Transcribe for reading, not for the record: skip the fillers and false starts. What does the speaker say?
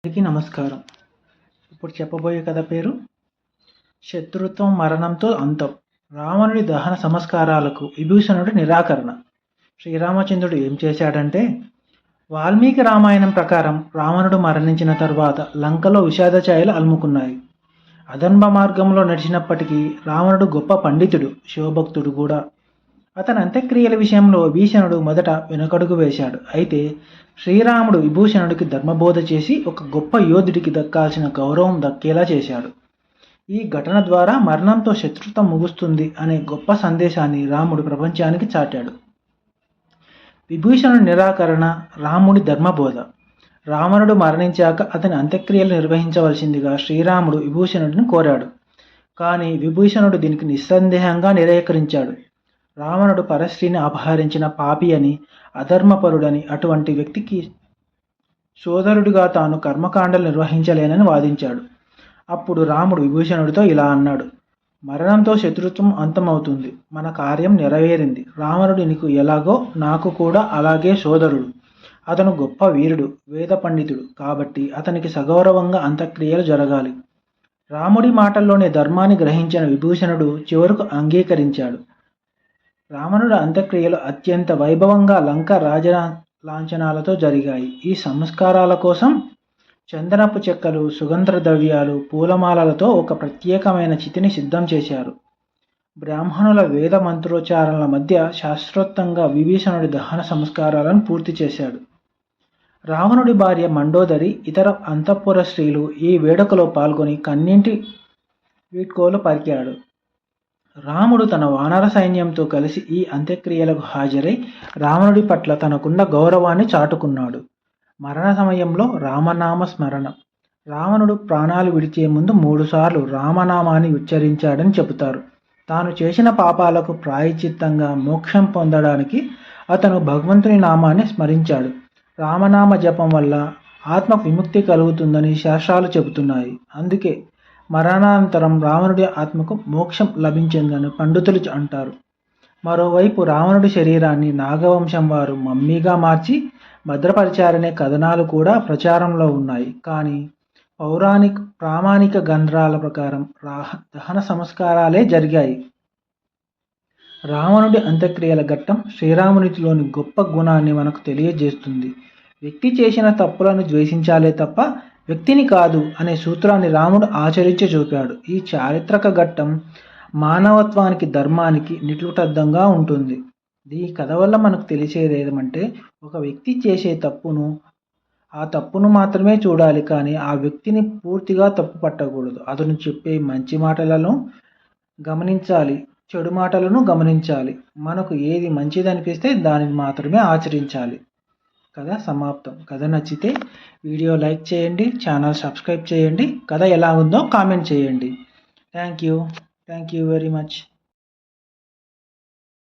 అందరికీ నమస్కారం. ఇప్పుడు చెప్పబోయే కథ పేరు శత్రుత్వం మరణంతో అంతం. రావణుడి దహన సంస్కారాలకు విభీషణుడి నిరాకరణ. శ్రీరామచంద్రుడు ఏం చేశాడంటే, వాల్మీకి రామాయణం ప్రకారం రావణుడు మరణించిన తరువాత లంకలో విషాద ఛాయలు అలుముకున్నాయి. అధర్మ మార్గంలో నడిచినప్పటికీ రావణుడు గొప్ప పండితుడు, శివభక్తుడు కూడా. అతని అంత్యక్రియల విషయంలో విభీషణుడు మొదట వెనుకడుగు వేశాడు. అయితే శ్రీరాముడు విభీషణుడికి ధర్మబోధ చేసి ఒక గొప్ప యోధుడికి దక్కాల్సిన గౌరవం దక్కేలా చేశాడు. ఈ ఘటన ద్వారా మరణంతో శత్రుత్వం ముగుస్తుంది అనే గొప్ప సందేశాన్ని రాముడు ప్రపంచానికి చాటాడు. విభీషణుడి నిరాకరణ, రాముడి ధర్మబోధ. రావణుడు మరణించాక అతని అంత్యక్రియలు నిర్వహించవలసిందిగా శ్రీరాముడు విభీషణుడిని కోరాడు. కానీ విభీషణుడు దీనికి నిస్సందేహంగా నిరాకరించాడు. రావణుడు పరస్త్రీని అపహరించిన పాపి అని, అధర్మపరుడని, అటువంటి వ్యక్తికి సోదరుడిగా తాను కర్మకాండలు నిర్వహించలేనని వాదించాడు. అప్పుడు రాముడు విభీషణుడితో ఇలా అన్నాడు: మరణంతో శత్రుత్వం అంతమవుతుంది. మన కార్యం నెరవేరింది. రావణుడు నీకు ఎలాగో నాకు కూడా అలాగే సోదరుడు. అతను గొప్ప వీరుడు, వేద పండితుడు. కాబట్టి అతనికి సగౌరవంగా అంత్యక్రియలు జరగాలి. రాముడి మాటల్లోని ధర్మాన్ని గ్రహించిన విభీషణుడు చివరకు అంగీకరించాడు. రావణుడి అంత్యక్రియలు అత్యంత వైభవంగా లంక లాంఛనాలతో జరిగాయి. ఈ సంస్కారాల కోసం చందనపు చెక్కలు, సుగంధ ద్రవ్యాలు, పూలమాలలతో ఒక ప్రత్యేకమైన చితిని సిద్ధం చేశారు. బ్రాహ్మణుల వేద మంత్రోచ్చారణల మధ్య శాస్త్రోక్తంగా విభీషణుడి దహన సంస్కారాలను పూర్తి చేశాడు. రావణుడి భార్య మండోదరి, ఇతర అంతఃపుర స్త్రీలు ఈ వేడుకలో పాల్గొని కన్నీటి వీడ్కోలు పలికాడు. రాముడు తన వానర సైన్యంతో కలిసి ఈ అంత్యక్రియలకు హాజరై రావణుడి పట్ల తనకున్న గౌరవాన్ని చాటుకున్నాడు. మరణ సమయంలో రామనామ స్మరణ. రావణుడు ప్రాణాలు విడిచే ముందు 3 సార్లు రామనామాన్ని ఉచ్చరించాడని చెబుతారు. తాను చేసిన పాపాలకు ప్రాయశ్చిత్తంగా మోక్షం పొందడానికి అతను భగవంతుని నామాన్ని స్మరించాడు. రామనామ జపం వల్ల ఆత్మకు విముక్తి కలుగుతుందని శాస్త్రాలు చెబుతున్నాయి. అందుకే మరణానంతరం రావణుడి ఆత్మకు మోక్షం లభించిందని పండితులు అంటారు. మరోవైపు రావణుడి శరీరాన్ని నాగవంశం వారు మమ్మీగా మార్చి భద్రపరిచారనే కథనాలు కూడా ప్రచారంలో ఉన్నాయి. కానీ ప్రామాణిక గ్రంథాల ప్రకారం దహన సంస్కారాలే జరిగాయి. రావణుడి అంత్యక్రియల ఘట్టం శ్రీరామునిలోని గొప్ప గుణాన్ని మనకు తెలియజేస్తుంది. వ్యక్తి చేసిన తప్పులను ద్వేషించాలే తప్ప వ్యక్తిని కాదు అనే సూత్రాన్ని రాముడు ఆచరించి చూపాడు. ఈ చారిత్రక ఘట్టం మానవత్వానికి, ధర్మానికి నిలువుటద్దంగా ఉంటుంది. ఈ కథ వల్ల మనకు తెలిసేది ఏమంటే, ఒక వ్యక్తి చేసే ఆ తప్పును మాత్రమే చూడాలి, కానీ ఆ వ్యక్తిని పూర్తిగా తప్పు పట్టకూడదు. అతను చెప్పే మంచి మాటలను గమనించాలి, చెడు మాటలను గమనించాలి. మనకు ఏది మంచిదనిపిస్తే దానిని మాత్రమే ఆచరించాలి. కథ సమాప్తం. కథ నచ్చితే వీడియో లైక్ చేయండి, ఛానల్ సబ్స్క్రైబ్ చేయండి. కథ ఎలా ఉందో కామెంట్ చేయండి. Thank you very much.